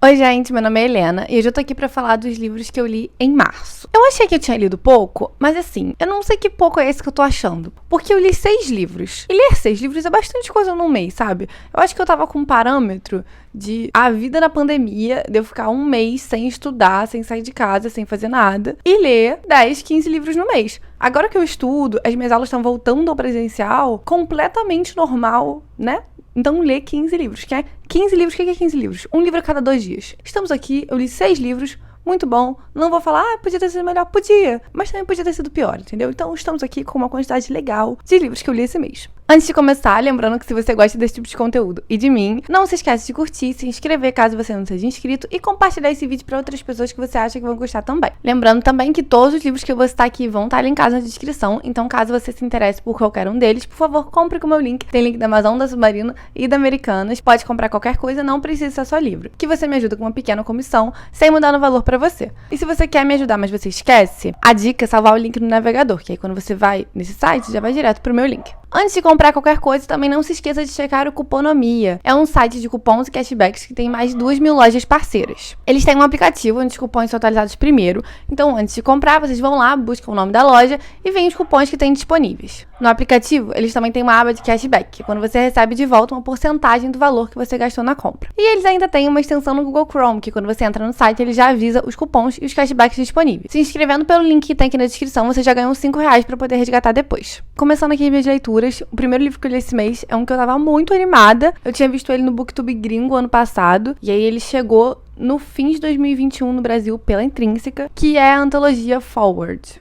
Oi, gente, meu nome é Helena e hoje eu tô aqui pra falar dos livros que eu li em março. Eu achei que eu tinha lido pouco, mas assim, eu não sei que pouco é esse que eu tô achando. Porque eu li 6 livros. E ler 6 livros é bastante coisa num mês, sabe? Eu acho que eu tava com um parâmetro de a vida na pandemia, de eu ficar um mês sem estudar, sem sair de casa, sem fazer nada, e ler 10, 15 livros no mês. Agora que eu estudo, as minhas aulas estão voltando ao presencial, completamente normal, né? Então, lê 15 livros. 15 livros, o que é 15 livros? Um livro a cada 2 dias. Estamos aqui, eu li 6 livros, muito bom. Não vou falar, podia ter sido melhor. Podia, mas também podia ter sido pior, entendeu? Então, estamos aqui com uma quantidade legal de livros que eu li esse mês. Antes de começar, lembrando que se você gosta desse tipo de conteúdo e de mim, não se esquece de curtir, se inscrever caso você não seja inscrito e compartilhar esse vídeo para outras pessoas que você acha que vão gostar também. Lembrando também que todos os livros que eu vou citar aqui vão estar linkados na descrição, então caso você se interesse por qualquer um deles, por favor, compre com o meu link. Tem link da Amazon, da Submarino e da Americanas. Pode comprar qualquer coisa, não precisa ser só livro, que você me ajuda com uma pequena comissão, sem mudar no valor para você. E se você quer me ajudar, mas você esquece, a dica é salvar o link no navegador, que aí quando você vai nesse site, já vai direto pro meu link. Antes de comprar qualquer coisa, também não se esqueça de checar o Cuponomia. É um site de cupons e cashbacks que tem mais de 2.000 lojas parceiras. Eles têm um aplicativo onde os cupons são atualizados primeiro. Então, antes de comprar, vocês vão lá, buscam o nome da loja e veem os cupons que têm disponíveis. No aplicativo, eles também têm uma aba de cashback, que é quando você recebe de volta uma porcentagem do valor que você gastou na compra. E eles ainda têm uma extensão no Google Chrome, que quando você entra no site, ele já avisa os cupons e os cashbacks disponíveis. Se inscrevendo pelo link que tem aqui na descrição, você já ganha uns R$5 para poder resgatar depois. Começando aqui minhas leituras, o primeiro livro que eu li esse mês é um que eu tava muito animada. Eu tinha visto ele no Booktube gringo ano passado, e aí ele chegou no fim de 2021 no Brasil pela Intrínseca, que é a antologia Forward.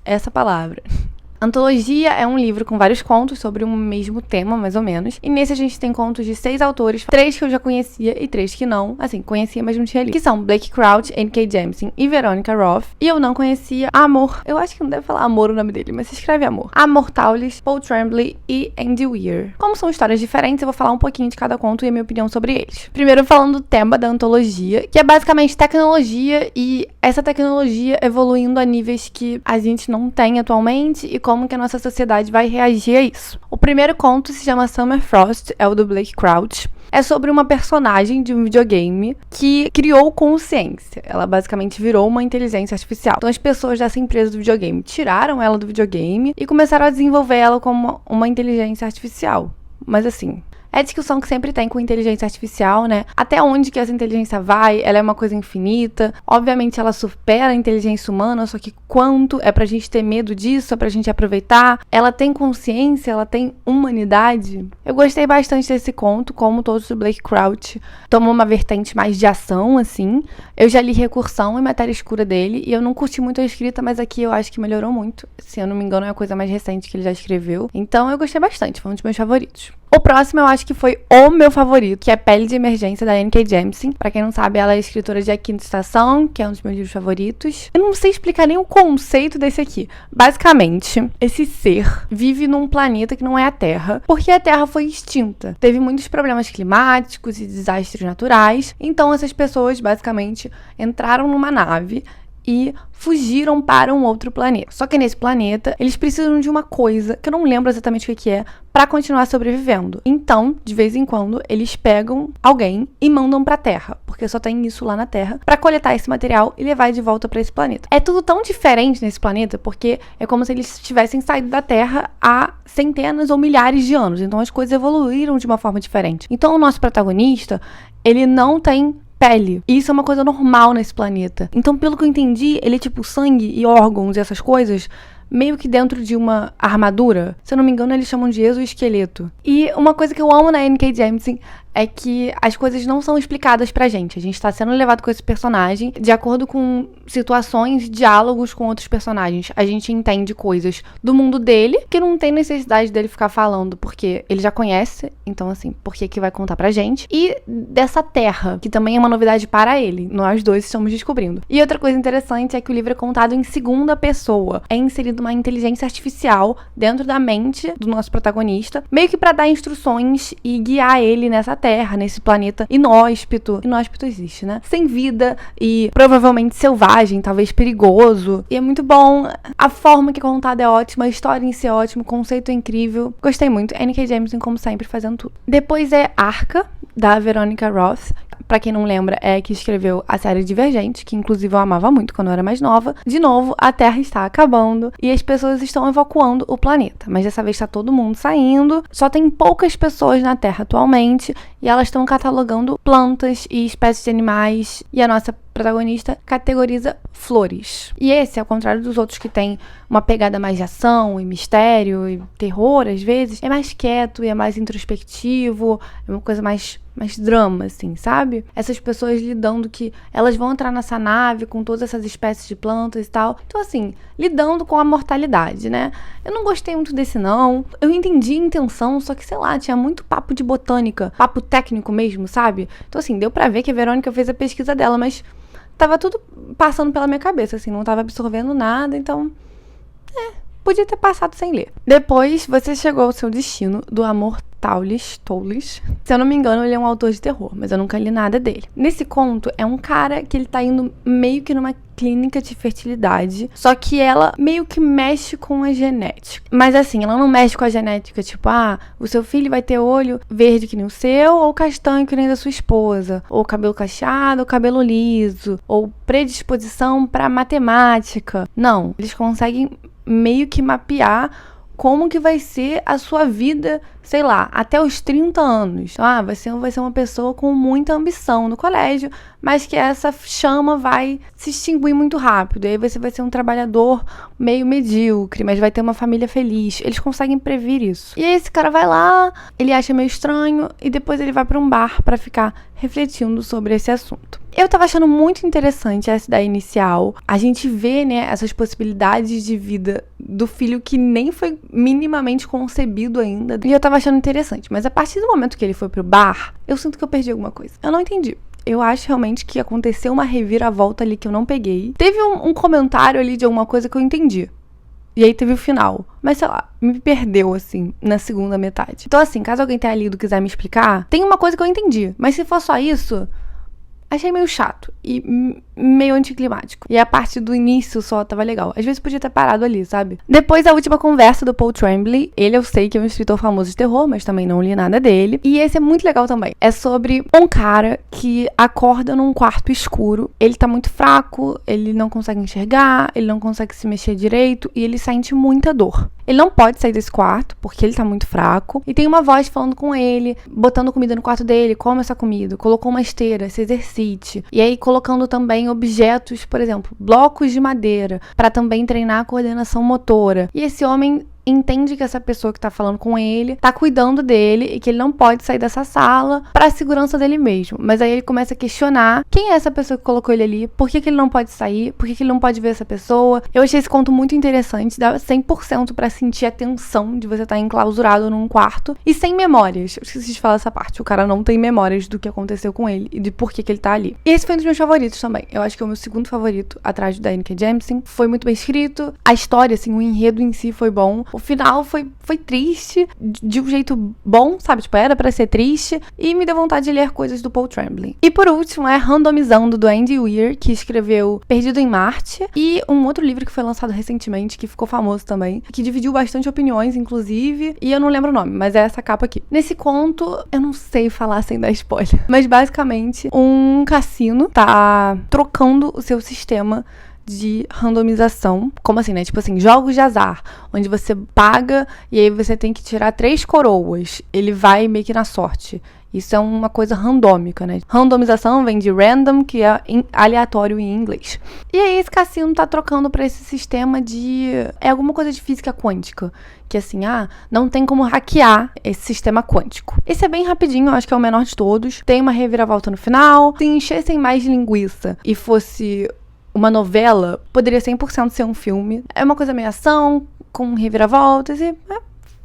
Essa palavra. Antologia é um livro com vários contos sobre um mesmo tema, mais ou menos. E nesse a gente tem contos de 6 autores, 3 que eu já conhecia e 3 que não. Assim, conhecia, mas não tinha lido. Que são Blake Crouch, N.K. Jemisin e Veronica Roth. E eu não conhecia Amor. Eu acho que não deve falar Amor o nome dele, mas se escreve Amor. Amor Taulis, Paul Tremblay e Andy Weir. Como são histórias diferentes, eu vou falar um pouquinho de cada conto e a minha opinião sobre eles. Primeiro falando do tema da antologia, que é basicamente tecnologia e essa tecnologia evoluindo a níveis que a gente não tem atualmente e como que a nossa sociedade vai reagir a isso. O primeiro conto se chama Summer Frost, é o do Blake Crouch. É sobre uma personagem de um videogame que criou consciência. Ela basicamente virou uma inteligência artificial. Então as pessoas dessa empresa do videogame tiraram ela do videogame e começaram a desenvolver ela como uma inteligência artificial. Mas assim, é a discussão que sempre tem com inteligência artificial, né? Até onde que essa inteligência vai? Ela é uma coisa infinita. Obviamente ela supera a inteligência humana, só que quanto é pra gente ter medo disso, é pra gente aproveitar? Ela tem consciência? Ela tem humanidade? Eu gostei bastante desse conto, como todos do Blake Crouch. Tomou uma vertente mais de ação, assim. Eu já li Recursão e Matéria Escura dele, e eu não curti muito a escrita, mas aqui eu acho que melhorou muito. Se eu não me engano, é a coisa mais recente que ele já escreveu. Então eu gostei bastante, foi um dos meus favoritos. O próximo eu acho que foi o meu favorito, que é Pele de Emergência, da N.K. Jemisin. Pra quem não sabe, ela é escritora de A Quinta Estação, que é um dos meus livros favoritos. Eu não sei explicar nem o conceito desse aqui. Basicamente, esse ser vive num planeta que não é a Terra, porque a Terra foi extinta. Teve muitos problemas climáticos e desastres naturais, então essas pessoas basicamente entraram numa nave e fugiram para um outro planeta. Só que nesse planeta, eles precisam de uma coisa, que eu não lembro exatamente o que é, para continuar sobrevivendo. Então, de vez em quando, eles pegam alguém e mandam pra Terra, porque só tem isso lá na Terra, para coletar esse material e levar de volta para esse planeta. É tudo tão diferente nesse planeta, porque é como se eles tivessem saído da Terra há centenas ou milhares de anos. Então, as coisas evoluíram de uma forma diferente. Então, o nosso protagonista, ele não tem pele. E isso é uma coisa normal nesse planeta. Então, pelo que eu entendi, ele é tipo sangue e órgãos e essas coisas meio que dentro de uma armadura. Se eu não me engano, eles chamam de exoesqueleto. E uma coisa que eu amo na N.K. Jemisin é que as coisas não são explicadas pra gente. A gente tá sendo levado com esse personagem de acordo com situações e diálogos com outros personagens. A gente entende coisas do mundo dele que não tem necessidade dele ficar falando, porque ele já conhece, então assim, por que vai contar pra gente? E dessa terra, que também é uma novidade para ele. Nós dois estamos descobrindo. E outra coisa interessante é que o livro é contado em segunda pessoa. É inserido uma inteligência artificial dentro da mente do nosso protagonista, meio que pra dar instruções e guiar ele nessa terra, nesse planeta inóspito. Inóspito existe, né? Sem vida e provavelmente selvagem, talvez perigoso. E é muito bom. A forma que é contada é ótima, a história em si é ótima, o conceito é incrível. Gostei muito. N.K. Jemisin, como sempre, fazendo tudo. Depois é Arca, da Veronica Roth. pra quem não lembra, é que escreveu a série Divergente, que inclusive eu amava muito quando eu era mais nova. De novo, a Terra está acabando e as pessoas estão evacuando o planeta. Mas dessa vez tá todo mundo saindo. Só tem poucas pessoas na Terra atualmente e elas estão catalogando plantas e espécies de animais. E a nossa protagonista categoriza flores. E esse, ao contrário dos outros que tem uma pegada mais de ação e mistério e terror, às vezes, é mais quieto e é mais introspectivo, é uma coisa mais drama, assim, sabe? Essas pessoas lidando que elas vão entrar nessa nave com todas essas espécies de plantas e tal. Então, assim, lidando com a mortalidade, né? Eu não gostei muito desse, não. Eu entendi a intenção, só que, sei lá, tinha muito papo de botânica, papo técnico mesmo, sabe? Então, assim, deu pra ver que a Verônica fez a pesquisa dela, mas tava tudo passando pela minha cabeça, assim, não tava absorvendo nada, então, podia ter passado sem ler. Depois, você chegou ao seu destino do Amor Taulis. Se eu não me engano, ele é um autor de terror, mas eu nunca li nada dele. Nesse conto, é um cara que ele tá indo meio que numa clínica de fertilidade, só que ela meio que mexe com a genética. Mas assim, ela não mexe com a genética, tipo, o seu filho vai ter olho verde que nem o seu, ou castanho que nem da sua esposa, ou cabelo cacheado, ou cabelo liso, ou predisposição pra matemática. Não, eles conseguem meio que mapear como que vai ser a sua vida, sei lá, até os 30 anos. Vai ser uma pessoa com muita ambição no colégio, mas que essa chama vai se extinguir muito rápido. E aí você vai ser um trabalhador meio medíocre, mas vai ter uma família feliz. Eles conseguem prever isso. E aí esse cara vai lá, ele acha meio estranho, e depois ele vai pra um bar pra ficar refletindo sobre esse assunto. Eu tava achando muito interessante essa ideia inicial. A gente vê, né, essas possibilidades de vida do filho que nem foi minimamente concebido ainda. E eu tava achando interessante. Mas a partir do momento que ele foi pro bar, eu sinto que eu perdi alguma coisa. Eu não entendi. Eu acho realmente que aconteceu uma reviravolta ali que eu não peguei. Teve um comentário ali de alguma coisa que eu entendi. E aí teve o final. Mas, sei lá, me perdeu, assim, na segunda metade. Então, assim, caso alguém tenha lido e quiser me explicar, tem uma coisa que eu entendi. Mas se for só isso, achei meio chato e meio anticlimático. E a parte do início só tava legal. Às vezes podia ter parado ali, sabe? Depois, a última conversa do Paul Tremblay. Ele eu sei que é um escritor famoso de terror, mas também não li nada dele. E esse é muito legal também. É sobre um cara que acorda num quarto escuro. Ele tá muito fraco, ele não consegue enxergar, ele não consegue se mexer direito e ele sente muita dor. Ele não pode sair desse quarto, porque ele tá muito fraco. E tem uma voz falando com ele, botando comida no quarto dele, come essa comida, colocou uma esteira, se exercite. E aí colocando também objetos, por exemplo, blocos de madeira, para também treinar a coordenação motora. E esse homem entende que essa pessoa que tá falando com ele tá cuidando dele e que ele não pode sair dessa sala pra segurança dele mesmo. Mas aí ele começa a questionar quem é essa pessoa que colocou ele ali, por que ele não pode sair, por que ele não pode ver essa pessoa. Eu achei esse conto muito interessante, dá 100% pra sentir a tensão de você estar enclausurado num quarto e sem memórias. Eu esqueci de falar essa parte, o cara não tem memórias do que aconteceu com ele e de por que ele tá ali. E esse foi um dos meus favoritos também. Eu acho que é o meu segundo favorito, atrás do da N.K. Jemisin. Foi muito bem escrito, a história, assim, o enredo em si foi bom. O final foi triste, de um jeito bom, sabe? Tipo, era pra ser triste. E me deu vontade de ler coisas do Paul Tremblay. E por último, é Randomizando, do Andy Weir, que escreveu Perdido em Marte. E um outro livro que foi lançado recentemente, que ficou famoso também, que dividiu bastante opiniões, inclusive. E eu não lembro o nome, mas é essa capa aqui. Nesse conto, eu não sei falar sem dar spoiler. Mas basicamente, um cassino tá trocando o seu sistema de randomização. Como assim, né? Tipo assim, jogos de azar, onde você paga e aí você tem que tirar 3 coroas. Ele vai meio que na sorte. Isso é uma coisa randômica, né? Randomização vem de random, que é aleatório em inglês. E aí esse cassino tá trocando pra esse sistema de... É alguma coisa de física quântica. Que assim, não tem como hackear esse sistema quântico. Esse é bem rapidinho, eu acho que é o menor de todos. Tem uma reviravolta no final. Se enchessem mais linguiça e fosse uma novela, poderia 100% ser um filme. É uma coisa meio ação, com reviravoltas e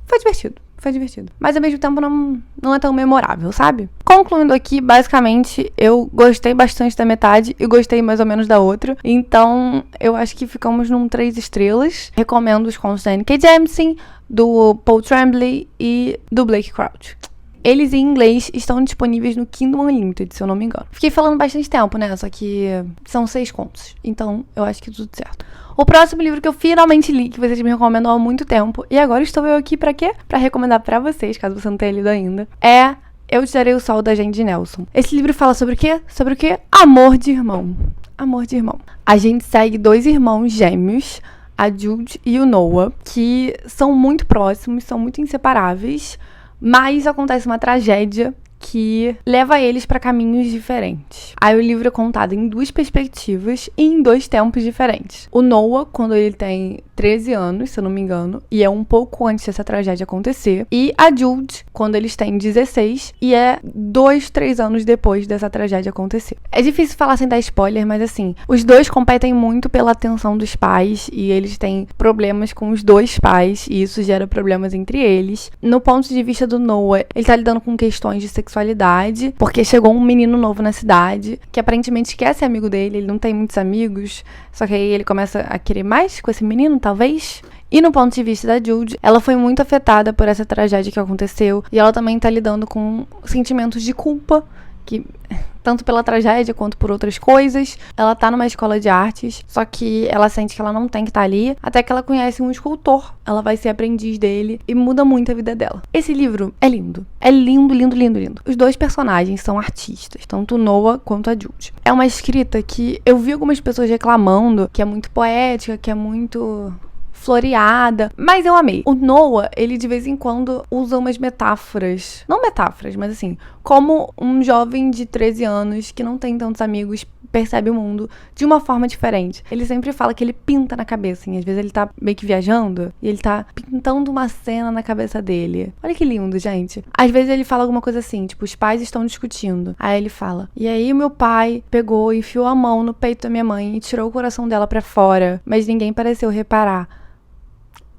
foi divertido. Foi divertido. Mas ao mesmo tempo não é tão memorável, sabe? Concluindo aqui, basicamente, eu gostei bastante da metade e gostei mais ou menos da outra. Então, eu acho que ficamos num 3 estrelas. Recomendo os contos da N.K. Jemisin, do Paul Tremblay e do Blake Crouch. Eles em inglês estão disponíveis no Kindle Unlimited, se eu não me engano. Fiquei falando bastante tempo, né? Só que são 6 contos. Então, eu acho que tudo certo. O próximo livro que eu finalmente li, que vocês me recomendam há muito tempo, e agora estou eu aqui pra quê? Pra recomendar pra vocês, caso você não tenha lido ainda, é Eu Te Darei o Sol, da Jandy Nelson. Esse livro fala sobre o quê? Sobre o quê? Amor de irmão. Amor de irmão. A gente segue 2 irmãos gêmeos, a Jude e o Noah, que são muito próximos, são muito inseparáveis, mas acontece uma tragédia que leva eles para caminhos diferentes. Aí o livro é contado em 2 perspectivas e em 2 tempos diferentes. O Noah, quando ele tem 13 anos, se eu não me engano, e é um pouco antes dessa tragédia acontecer. E a Jude, quando eles têm 16, e é 2, 3 anos depois dessa tragédia acontecer. É difícil falar sem dar spoiler, mas assim, os 2 competem muito pela atenção dos pais, e eles têm problemas com os 2 pais, e isso gera problemas entre eles. No ponto de vista do Noah, ele tá lidando com questões de sexualidade, porque chegou um menino novo na cidade, que aparentemente quer ser amigo dele, ele não tem muitos amigos, só que aí ele começa a querer mais com esse menino, talvez. E no ponto de vista da Jude, ela foi muito afetada por essa tragédia que aconteceu, e ela também tá lidando com sentimentos de culpa, que tanto pela tragédia quanto por outras coisas. Ela tá numa escola de artes, só que ela sente que ela não tem que estar ali, até que ela conhece um escultor. Ela vai ser aprendiz dele e muda muito a vida dela. Esse livro é lindo. É lindo, lindo, lindo, lindo. Os 2 personagens são artistas, tanto o Noah quanto a Jude. É uma escrita que eu vi algumas pessoas reclamando que é muito poética, que é muito floreada, mas eu amei. O Noah, ele de vez em quando usa umas metáforas, não metáforas, mas assim, como um jovem de 13 anos que não tem tantos amigos percebe o mundo de uma forma diferente. Ele sempre fala que ele pinta na cabeça, assim, às vezes ele tá meio que viajando e ele tá pintando uma cena na cabeça dele. Olha que lindo, gente. Às vezes ele fala alguma coisa assim, tipo, os pais estão discutindo. Aí ele fala, e aí o meu pai pegou e enfiou a mão no peito da minha mãe e tirou o coração dela pra fora, mas ninguém pareceu reparar.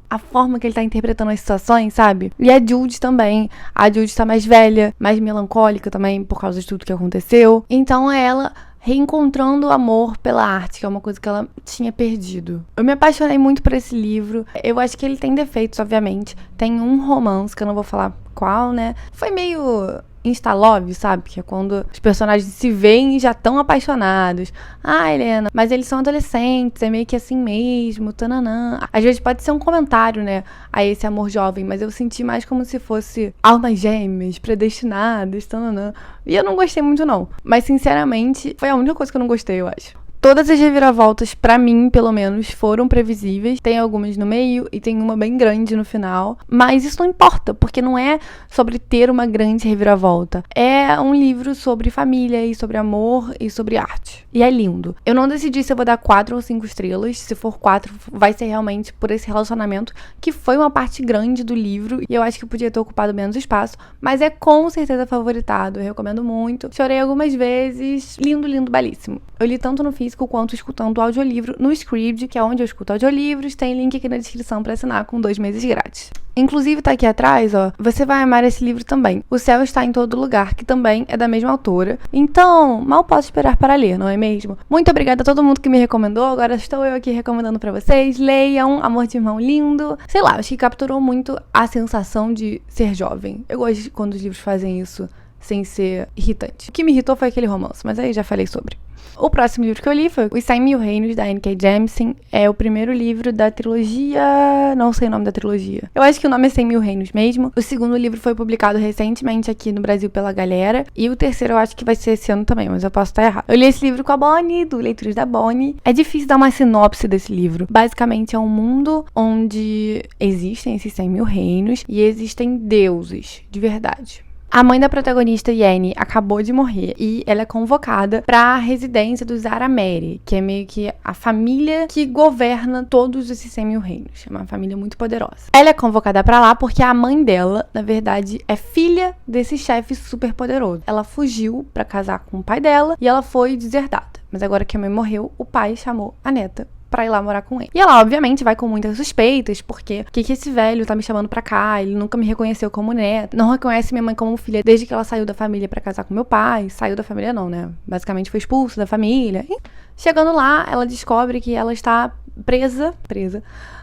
A forma que ele tá interpretando as situações, sabe? E a Jude também. A Jude tá mais velha, mais melancólica também, por causa de tudo que aconteceu. Então é ela reencontrando o amor pela arte, que é uma coisa que ela tinha perdido. Eu me apaixonei muito por esse livro. Eu acho que ele tem defeitos, obviamente. Tem um romance, que eu não vou falar qual, né? Foi meio insta-love, sabe? Que é quando os personagens se veem e já estão apaixonados. Ah, Helena, mas eles são adolescentes, é meio que assim mesmo, tananã. Às vezes pode ser um comentário, né, a esse amor jovem, mas eu senti mais como se fosse almas gêmeas, predestinadas, tananã. E eu não gostei muito, não. Mas, sinceramente, foi a única coisa que eu não gostei, eu acho. Todas as reviravoltas, pra mim, pelo menos, foram previsíveis. Tem algumas no meio e tem uma bem grande no final. Mas isso não importa, porque não é sobre ter uma grande reviravolta. É um livro sobre família e sobre amor e sobre arte. E é lindo. Eu não decidi se eu vou dar 4 ou 5 estrelas. Se for 4, vai ser realmente por esse relacionamento, que foi uma parte grande do livro. E eu acho que podia ter ocupado menos espaço. Mas é com certeza favoritado. Eu recomendo muito. Chorei algumas vezes. Lindo, lindo, belíssimo. Eu li tanto no físico quanto escutando o audiolivro no Scribd, que é onde eu escuto audiolivros. Tem link aqui na descrição para assinar com 2 meses grátis. Inclusive tá aqui atrás, ó, você vai amar esse livro também. O Céu Está em Todo Lugar, que também é da mesma autora. Então, mal posso esperar para ler, não é mesmo? Muito obrigada a todo mundo que me recomendou. Agora estou eu aqui recomendando para vocês. Leiam Amor de Irmão lindo. Sei lá, acho que capturou muito a sensação de ser jovem. Eu gosto quando os livros fazem isso sem ser irritante. O que me irritou foi aquele romance, mas aí já falei sobre. O próximo livro que eu li foi Os 100 Mil Reinos, da N.K. Jemisin. É o primeiro livro da trilogia... Não sei o nome da trilogia. Eu acho que o nome é 100 Mil Reinos mesmo. O segundo livro foi publicado recentemente aqui no Brasil pela Galera. E o terceiro eu acho que vai ser esse ano também, mas eu posso estar errado. Eu li esse livro com a Bonnie, do Leituras da Bonnie. É difícil dar uma sinopse desse livro. Basicamente é um mundo onde existem esses 100 mil reinos e existem deuses, de verdade. A mãe da protagonista, Yenny, acabou de morrer e ela é convocada para a residência dos Arameri, que é meio que a família que governa todos esses 100 mil reinos. É uma família muito poderosa. Ela é convocada para lá porque a mãe dela, na verdade, é filha desse chefe super poderoso. Ela fugiu para casar com o pai dela e ela foi deserdada. Mas agora que a mãe morreu, o pai chamou a neta pra ir lá morar com ele. E ela, obviamente, vai com muitas suspeitas, porque o que esse velho tá me chamando pra cá? Ele nunca me reconheceu como neta, não reconhece minha mãe como filha desde que ela saiu da família pra casar com meu pai. Saiu da família não, né? Basicamente foi expulsa da família. E chegando lá, ela descobre que ela está presa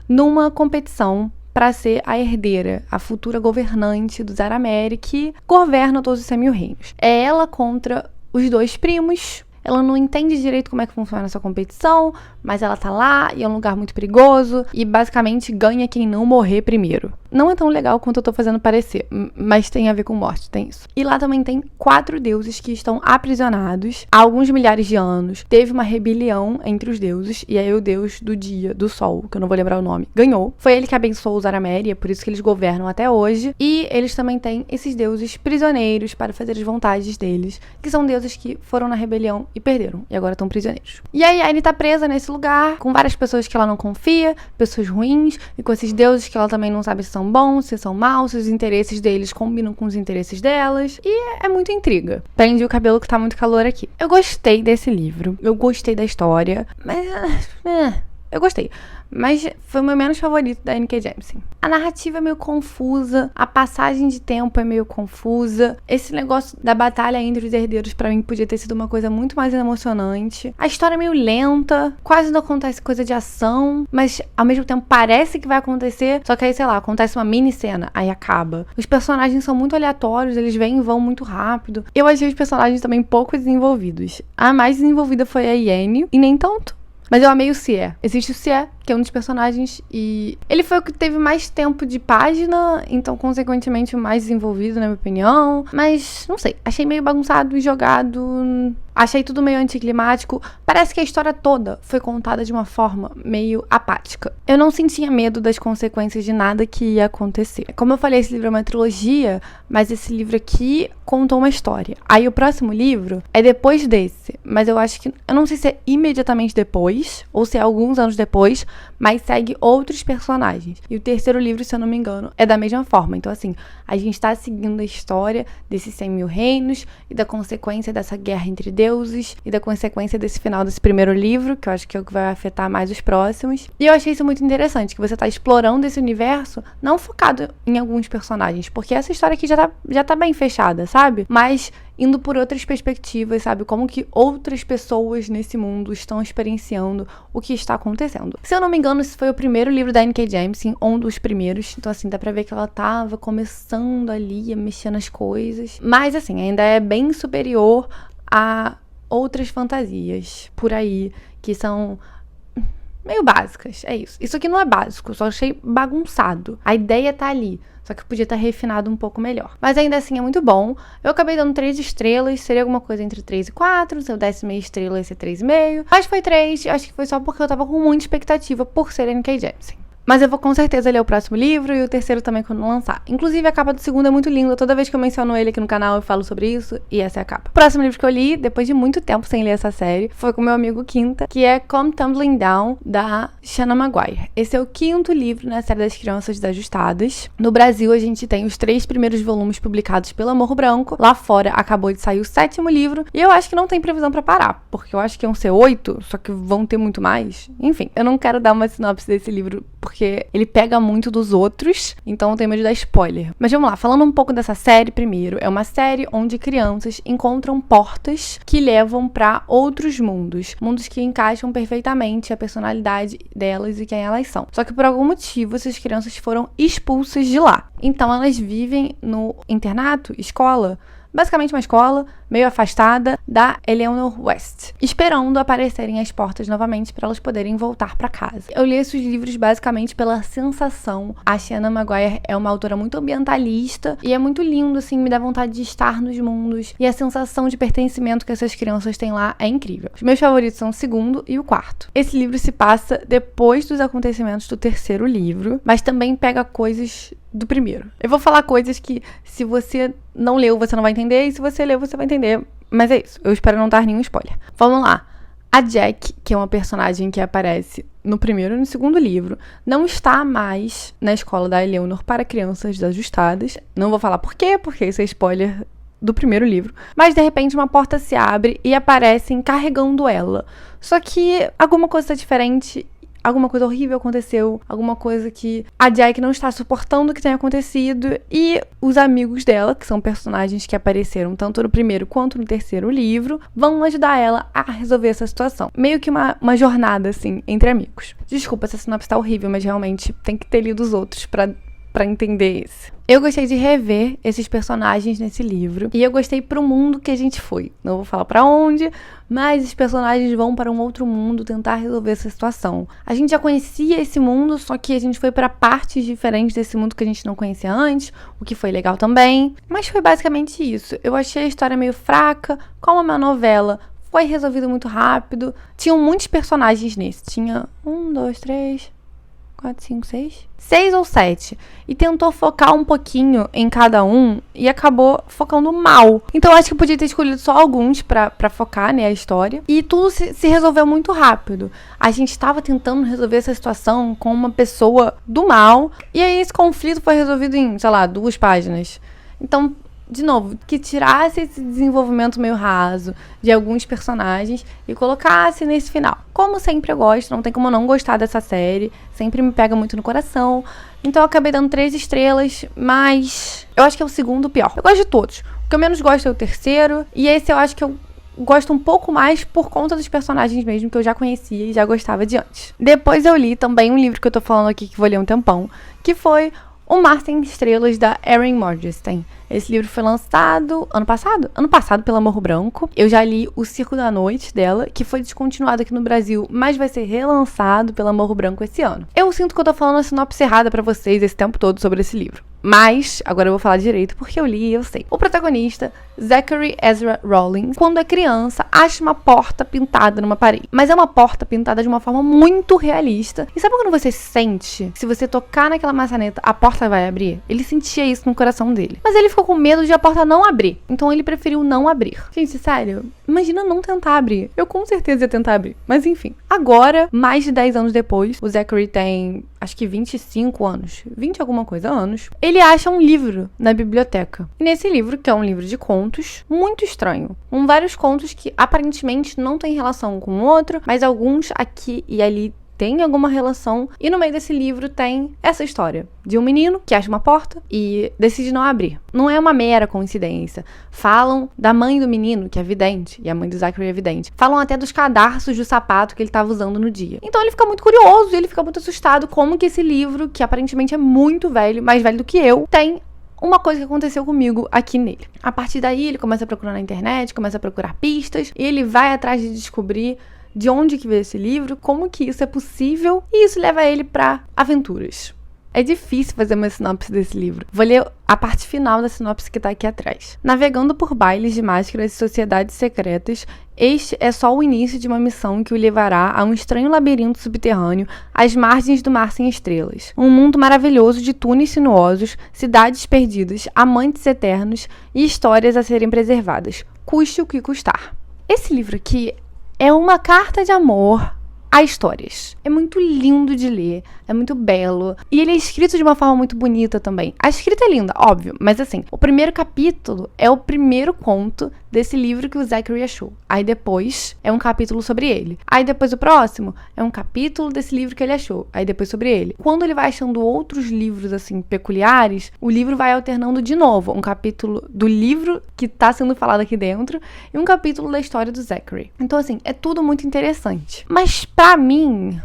numa competição para ser a herdeira, a futura governante dos Arameri, que governa todos os 100 mil reinos. É ela contra os 2 primos. Ela não entende direito como é que funciona essa competição, mas ela tá lá e é um lugar muito perigoso e basicamente ganha quem não morrer primeiro. não é tão legal quanto eu tô fazendo parecer, mas tem a ver com morte, tem isso. E lá também tem 4 deuses que estão aprisionados há alguns milhares de anos. Teve uma rebelião entre os deuses, e aí o deus do dia, do sol, que eu não vou lembrar o nome, ganhou. Foi ele que abençoou os Araméria, por isso que eles governam até hoje. E eles também têm esses deuses prisioneiros para fazer as vontades deles, que são deuses que foram na rebelião e perderam, e agora estão prisioneiros. E aí a Anne tá presa nesse lugar, com várias pessoas que ela não confia, pessoas ruins, e com esses deuses que ela também não sabe se são bons, se são maus, se os interesses deles combinam com os interesses delas, e é muita intriga. Prendi o cabelo que tá muito calor aqui. Eu gostei desse livro, eu gostei da história, mas... eu gostei. Mas foi o meu menos favorito da N.K. Jemisin. A narrativa é meio confusa, a passagem de tempo é meio confusa. Esse negócio da batalha entre os herdeiros, pra mim, podia ter sido uma coisa muito mais emocionante. A história é meio lenta, quase não acontece coisa de ação, mas ao mesmo tempo parece que vai acontecer, só que aí, sei lá, acontece uma mini cena, aí acaba. Os personagens são muito aleatórios, eles vêm e vão muito rápido. Eu achei os personagens também pouco desenvolvidos. A mais desenvolvida foi a Yennefer, e nem tanto. Mas eu amei o Cier. Existe o Cier, que é um dos personagens, e ele foi o que teve mais tempo de página, então, consequentemente, o mais desenvolvido, na minha opinião. Mas, não sei, achei meio bagunçado e jogado. Achei tudo meio anticlimático. Parece que a história toda foi contada de uma forma meio apática. Eu não sentia medo das consequências de nada que ia acontecer. Como eu falei, esse livro é uma trilogia, mas esse livro aqui contou uma história. Aí o próximo livro é depois desse, mas eu acho que... eu não sei se é imediatamente depois, ou se é alguns anos depois, mas segue outros personagens. E o terceiro livro, se eu não me engano, é da mesma forma. Então, assim, a gente tá seguindo a história desses 100 mil reinos e da consequência dessa guerra entre deuses e da consequência desse final desse primeiro livro, que eu acho que é o que vai afetar mais os próximos. E eu achei isso muito interessante, que você tá explorando esse universo, não focado em alguns personagens, porque essa história aqui já tá bem fechada, sabe? Mas indo por outras perspectivas, sabe? Como que outras pessoas nesse mundo estão experienciando o que está acontecendo. Se eu não me engano, esse foi o primeiro livro da N.K. Jemisin, um dos primeiros. Então, assim, dá pra ver que ela tava começando ali a mexer nas coisas. Mas, assim, ainda é bem superior a outras fantasias por aí, que são meio básicas, é isso. Isso aqui não é básico, só achei bagunçado. A ideia tá ali, só que podia estar refinado um pouco melhor. Mas ainda assim é muito bom. Eu acabei dando 3 estrelas, seria alguma coisa entre 3 e 4, se eu desse meia estrela ia ser 3,5. Mas foi 3, acho que foi só porque eu tava com muita expectativa por ser N.K. Jemisin. Mas eu vou com certeza ler o próximo livro e o terceiro também quando lançar. Inclusive, a capa do segundo é muito linda. Toda vez que eu menciono ele aqui no canal, eu falo sobre isso. E essa é a capa. O próximo livro que eu li, depois de muito tempo sem ler essa série, foi com meu amigo Quinta, que é Come Tumbling Down, da Shanna Maguire. Esse é o 5º livro na série das Crianças Desajustadas. No Brasil, a gente tem os 3 primeiros volumes publicados pela Morro Branco. Lá fora, acabou de sair o 7º livro. E eu acho que não tem previsão pra parar, porque eu acho que iam ser 8, só que vão ter muito mais. Enfim, eu não quero dar uma sinopse desse livro, porque ele pega muito dos outros, então eu tenho medo de dar spoiler. Mas vamos lá, falando um pouco dessa série primeiro. É uma série onde crianças encontram portas que levam pra outros mundos. Mundos que encaixam perfeitamente a personalidade delas e quem elas são. Só que por algum motivo, essas crianças foram expulsas de lá. Então elas vivem no internato, escola, basicamente uma escola meio afastada da Eleanor West, esperando aparecerem as portas novamente para elas poderem voltar para casa. Eu li esses livros basicamente pela sensação. A Shanna Maguire é uma autora muito ambientalista e é muito lindo, assim, me dá vontade de estar nos mundos, e a sensação de pertencimento que essas crianças têm lá é incrível. Os meus favoritos são o 2º e o 4º. Esse livro se passa depois dos acontecimentos do 3º livro, mas também pega coisas do primeiro. Eu vou falar coisas que, se você não leu, você não vai entender, e se você leu, você vai entender. Mas é isso, eu espero não dar nenhum spoiler. Vamos lá. A Jack, que é uma personagem que aparece no primeiro e no 2º livro, não está mais na escola da Eleanor para crianças desajustadas. Não vou falar por quê, porque isso é spoiler do primeiro livro. Mas, de repente, uma porta se abre e aparecem carregando ela. Só que alguma coisa está diferente. Alguma coisa horrível aconteceu, alguma coisa que a Jack não está suportando que tenha acontecido, e os amigos dela, que são personagens que apareceram tanto no primeiro quanto no 3º livro, vão ajudar ela a resolver essa situação. Meio que uma jornada, assim, entre amigos. Desculpa, essa sinopse tá horrível, mas realmente tem que ter lido os outros pra pra entender esse. Eu gostei de rever esses personagens nesse livro. E eu gostei pro mundo que a gente foi. Não vou falar pra onde, mas os personagens vão para um outro mundo tentar resolver essa situação. A gente já conhecia esse mundo, só que a gente foi pra partes diferentes desse mundo que a gente não conhecia antes, o que foi legal também. Mas foi basicamente isso. Eu achei a história meio fraca, como uma novela. Foi resolvido muito rápido. Tinham muitos personagens nesse. Tinha 1, 2, 3... 4, 5, 6? 6 ou 7. E tentou focar um pouquinho em cada um e acabou focando mal. Então eu acho que podia ter escolhido só alguns pra focar, né, a história. E tudo se resolveu muito rápido. A gente estava tentando resolver essa situação com uma pessoa do mal. E aí esse conflito foi resolvido em, sei lá, 2 páginas. Então, de novo, que tirasse esse desenvolvimento meio raso de alguns personagens e colocasse nesse final. Como sempre eu gosto, não tem como não gostar dessa série, sempre me pega muito no coração. Então eu acabei dando 3 estrelas, mas eu acho que é o segundo pior. Eu gosto de todos. O que eu menos gosto é o terceiro, e esse eu acho que eu gosto um pouco mais por conta dos personagens mesmo, que eu já conhecia e já gostava de antes. Depois eu li também um livro que eu tô falando aqui, que vou ler um tempão, que foi O Mar Sem Estrelas, da Erin Morgenstern. Esse livro foi lançado ano passado? Ano passado, pela Morro Branco. Eu já li O Circo da Noite dela, que foi descontinuado aqui no Brasil, mas vai ser relançado pela Morro Branco esse ano. Eu sinto que eu tô falando a sinopse errada pra vocês esse tempo todo sobre esse livro. Mas, agora eu vou falar direito, porque eu li e eu sei. O protagonista, Zachary Ezra Rollins, quando é criança, acha uma porta pintada numa parede. Mas é uma porta pintada de uma forma muito realista. E sabe quando você sente, se você tocar naquela maçaneta, a porta vai abrir? Ele sentia isso no coração dele. Mas ele ficou com medo de a porta não abrir. Então ele preferiu não abrir. Gente, sério, imagina não tentar abrir. Eu com certeza ia tentar abrir. Mas enfim. Agora, mais de 10 anos depois, o Zachary tem, acho que 25 anos. 20 alguma coisa anos. Ele acha um livro na biblioteca. E nesse livro, que é um livro de contos, muito estranho. Com vários contos que aparentemente não têm relação com o outro, mas alguns aqui e ali tem alguma relação, e no meio desse livro tem essa história de um menino que acha uma porta e decide não abrir. Não é uma mera coincidência. Falam da mãe do menino, que é vidente, e a mãe do Zachary é vidente. Falam até dos cadarços do sapato que ele estava usando no dia. Então ele fica muito curioso, ele fica muito assustado como que esse livro, que aparentemente é muito velho, mais velho do que eu, tem uma coisa que aconteceu comigo aqui nele. A partir daí ele começa a procurar na internet, começa a procurar pistas, e ele vai atrás de descobrir de onde que veio esse livro, como que isso é possível, e isso leva ele para aventuras. É difícil fazer uma sinopse desse livro. Vou ler a parte final da sinopse que tá aqui atrás. Navegando por bailes de máscaras e sociedades secretas, este é só o início de uma missão que o levará a um estranho labirinto subterrâneo às margens do Mar Sem Estrelas. Um mundo maravilhoso de túneis sinuosos, cidades perdidas, amantes eternos e histórias a serem preservadas, custe o que custar. Esse livro aqui é uma carta de amor a histórias. É muito lindo de ler, é muito belo. E ele é escrito de uma forma muito bonita também. A escrita é linda, óbvio, mas assim, o primeiro capítulo é o primeiro conto desse livro que o Zachary achou. Aí depois é um capítulo sobre ele. Aí depois o próximo é um capítulo desse livro que ele achou. Aí depois sobre ele. Quando ele vai achando outros livros, assim, peculiares, o livro vai alternando de novo. Um capítulo do livro que tá sendo falado aqui dentro e um capítulo da história do Zachary. Então, assim, é tudo muito interessante. Mas pra mim,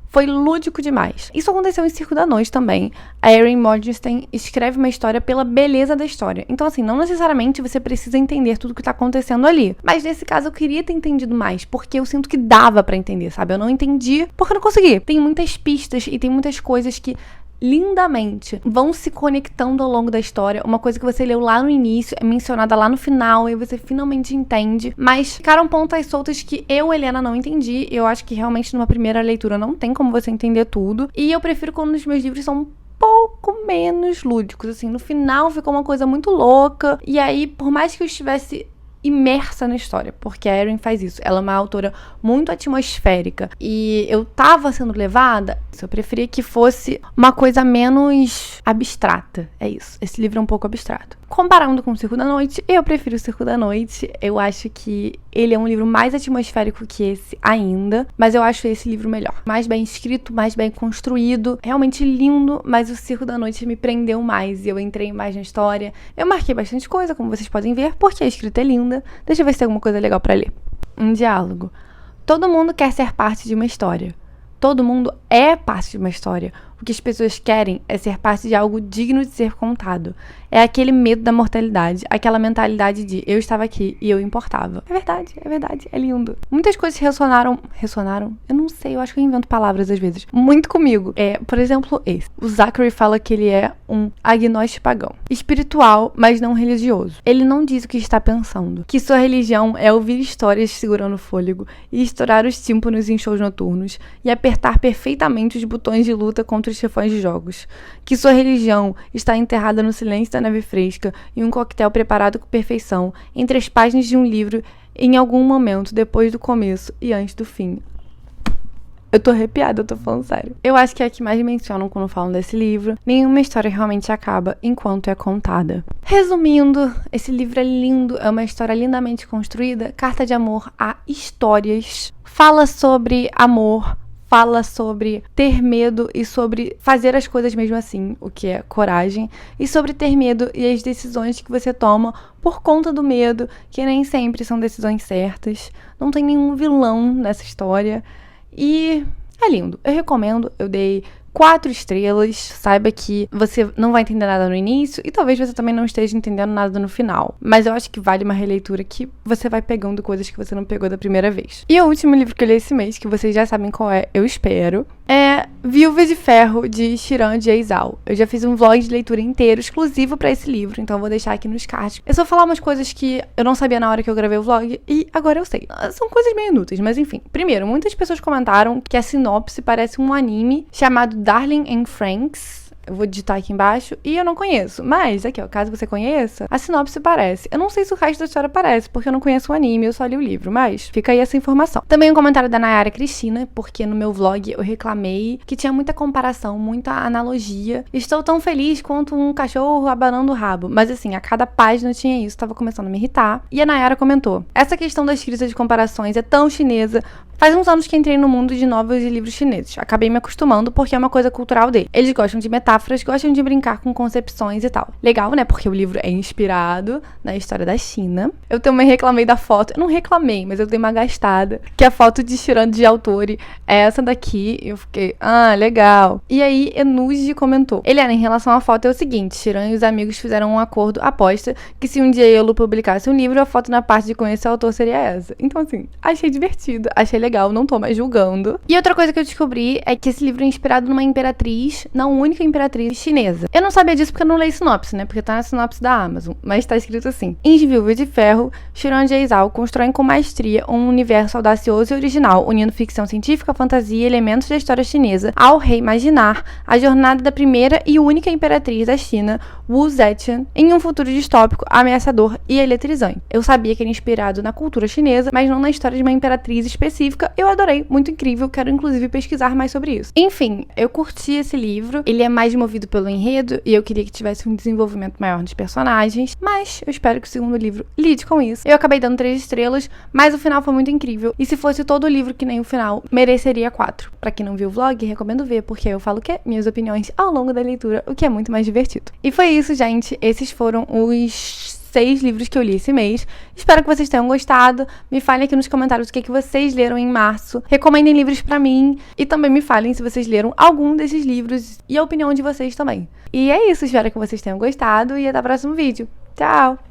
foi lúdico demais. Isso aconteceu em Circo da Noite também. A Erin Morgenstern escreve uma história pela beleza da história. Então, assim, não necessariamente você precisa entender tudo que tá acontecendo ali. Mas nesse caso, eu queria ter entendido mais, porque eu sinto que dava pra entender, sabe? Eu não entendi porque eu não consegui. Tem muitas pistas e tem muitas coisas que lindamente vão se conectando ao longo da história. Uma coisa que você leu lá no início é mencionada lá no final e você finalmente entende, mas ficaram pontas soltas que eu, Helena, não entendi. Eu acho que realmente numa primeira leitura não tem como você entender tudo, e eu prefiro quando os meus livros são um pouco menos lúdicos, assim. No final ficou uma coisa muito louca, e aí, por mais que eu estivesse imersa na história, porque a Erin faz isso. Ela é uma autora muito atmosférica e eu tava sendo levada, eu preferia que fosse uma coisa menos abstrata. É isso. Esse livro é um pouco abstrato. Comparando com o Circo da Noite, eu prefiro o Circo da Noite. Eu acho que ele é um livro mais atmosférico que esse ainda, mas eu acho esse livro melhor. Mais bem escrito, mais bem construído, realmente lindo, mas o Circo da Noite me prendeu mais e eu entrei mais na história. Eu marquei bastante coisa, como vocês podem ver, porque a escrita é linda. Deixa eu ver se tem alguma coisa legal pra ler. Um diálogo. Todo mundo quer ser parte de uma história. Todo mundo é parte de uma história. O que as pessoas querem é ser parte de algo digno de ser contado. É aquele medo da mortalidade, aquela mentalidade de eu estava aqui e eu importava. É verdade, é lindo. Muitas coisas ressonaram? Eu não sei, eu acho que eu invento palavras às vezes. Muito comigo. Por exemplo, esse. O Zachary fala que ele é um agnóstico pagão. Espiritual, mas não religioso. Ele não diz o que está pensando. Que sua religião é ouvir histórias segurando o fôlego e estourar os tímpanos em shows noturnos e apertar perfeitamente os botões de luta contra os chefões de jogos. Que sua religião está enterrada no silêncio da neve fresca e um coquetel preparado com perfeição entre as páginas de um livro em algum momento depois do começo e antes do fim. Eu tô arrepiada, eu tô falando sério. Eu acho que é a que mais mencionam quando falam desse livro. Nenhuma história realmente acaba enquanto é contada. Resumindo, esse livro é lindo, é uma história lindamente construída, carta de amor a histórias. Fala sobre amor, fala sobre ter medo e sobre fazer as coisas mesmo assim, o que é coragem, e sobre ter medo e as decisões que você toma por conta do medo, que nem sempre são decisões certas. Não tem nenhum vilão nessa história. E é lindo. Eu recomendo. Eu dei 4 estrelas. Saiba que você não vai entender nada no início e talvez você também não esteja entendendo nada no final. Mas eu acho que vale uma releitura que você vai pegando coisas que você não pegou da primeira vez. E o último livro que eu li esse mês, que vocês já sabem qual é, eu espero, é Viúva de Ferro, de Shiran Jaisal. Eu já fiz um vlog de leitura inteiro, exclusivo pra esse livro, então eu vou deixar aqui nos cards. Eu só vou falar umas coisas que eu não sabia na hora que eu gravei o vlog e agora eu sei. São coisas meio inúteis, mas enfim. Primeiro, muitas pessoas comentaram que a sinopse parece um anime chamado Darling in Franxx. Eu vou digitar aqui embaixo. E eu não conheço. Mas, aqui ó, caso você conheça, a sinopse parece. Eu não sei se o resto da história parece, porque eu não conheço o anime, eu só li o livro. Mas fica aí essa informação. Também um comentário da Nayara Cristina, porque no meu vlog eu reclamei que tinha muita comparação, muita analogia. Estou tão feliz quanto um cachorro abanando o rabo. Mas assim, a cada página tinha isso, tava começando a me irritar. E a Nayara comentou: essa questão da escrita de comparações é tão chinesa. Faz uns anos que entrei no mundo de novelas e livros chineses. Acabei me acostumando porque é uma coisa cultural dele. Eles gostam de metáforas, gostam de brincar com concepções e tal. Legal, né? Porque o livro é inspirado na história da China. Eu também reclamei da foto. Eu não reclamei, mas eu dei uma gastada. Que a foto de Shiran de Autori é essa daqui. Eu fiquei, legal. E aí, Enuji comentou: Eliana, em relação à foto é o seguinte: Shiran e os amigos fizeram um acordo, aposta, que se um dia eu publicasse um livro, a foto na parte de conhecer o autor seria essa. Então assim, achei divertido, achei legal. Não tô mais julgando. E outra coisa que eu descobri é que esse livro é inspirado numa imperatriz, não única imperatriz chinesa. Eu não sabia disso porque eu não leio sinopse, né? Porque tá na sinopse da Amazon. Mas tá escrito assim: em Viúva de Ferro, Shiran Jaisal constroem com maestria um universo audacioso e original, unindo ficção científica, fantasia e elementos da história chinesa ao reimaginar a jornada da primeira e única imperatriz da China, Wu Zetian, em um futuro distópico, ameaçador e eletrizante. Eu sabia que era inspirado na cultura chinesa, mas não na história de uma imperatriz específica. Eu adorei, muito incrível, quero inclusive pesquisar mais sobre isso. Enfim, eu curti esse livro, ele é mais movido pelo enredo e eu queria que tivesse um desenvolvimento maior nos personagens, mas eu espero que o segundo livro lide com isso. Eu acabei dando 3 estrelas, mas o final foi muito incrível e se fosse todo o livro que nem o final, mereceria 4. Pra quem não viu o vlog, recomendo ver, porque eu falo que minhas opiniões ao longo da leitura, o que é muito mais divertido. E foi isso, gente, esses foram os 6 livros que eu li esse mês. Espero que vocês tenham gostado. Me falem aqui nos comentários o que vocês leram em março. Recomendem livros pra mim. E também me falem se vocês leram algum desses livros e a opinião de vocês também. E é isso. Espero que vocês tenham gostado e até o próximo vídeo. Tchau!